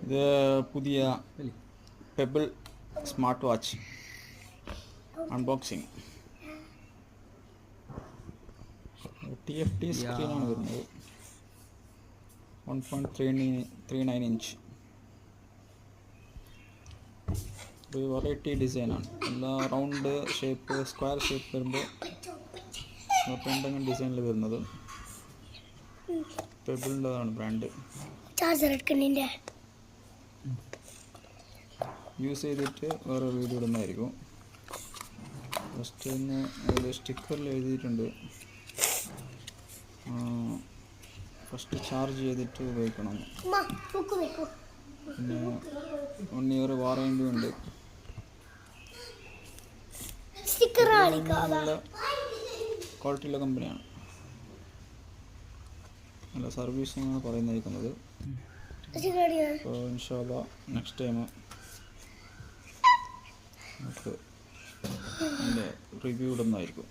ഇത് പുതിയ pebble smart watch unboxing. TFT സ്ക്രീനാണ് വരുന്നത്. 1.39 ഇഞ്ച്. ഒരു വെറൈറ്റി ഡിസൈനാണ്. എല്ലാ റൗണ്ട് ഷേപ്പ്, സ്ക്വയർ ഷേപ്പ് വരുമ്പോൾ എന്തെങ്കിലും ഡിസൈനിൽ വരുന്നത്. പെബിളിൻ്റെതാണ് ബ്രാൻഡ്. യൂസ് ചെയ്തിട്ട് വേറെ വീഡിയോ ഇടുന്നതായിരിക്കും. ഫസ്റ്റ് ഒന്ന് അതിൽ സ്റ്റിക്കറിൽ എഴുതിയിട്ടുണ്ട്, ഫസ്റ്റ് ചാർജ് ചെയ്തിട്ട് ഉപയോഗിക്കണം. പിന്നെ 1 ഇയർ വാറണ്ടി ഉണ്ട്. നല്ല ക്വാളിറ്റിയുള്ള കമ്പനിയാണ്. നല്ല സർവീസ് എന്നാണ് പറയുന്നിരിക്കുന്നത്. അപ്പോൾ ഇൻഷാ അല്ലാ നെക്സ്റ്റ് ടൈം നമുക്ക് അതിൻ്റെ റിവ്യൂ ഇടുന്നതായിരിക്കും.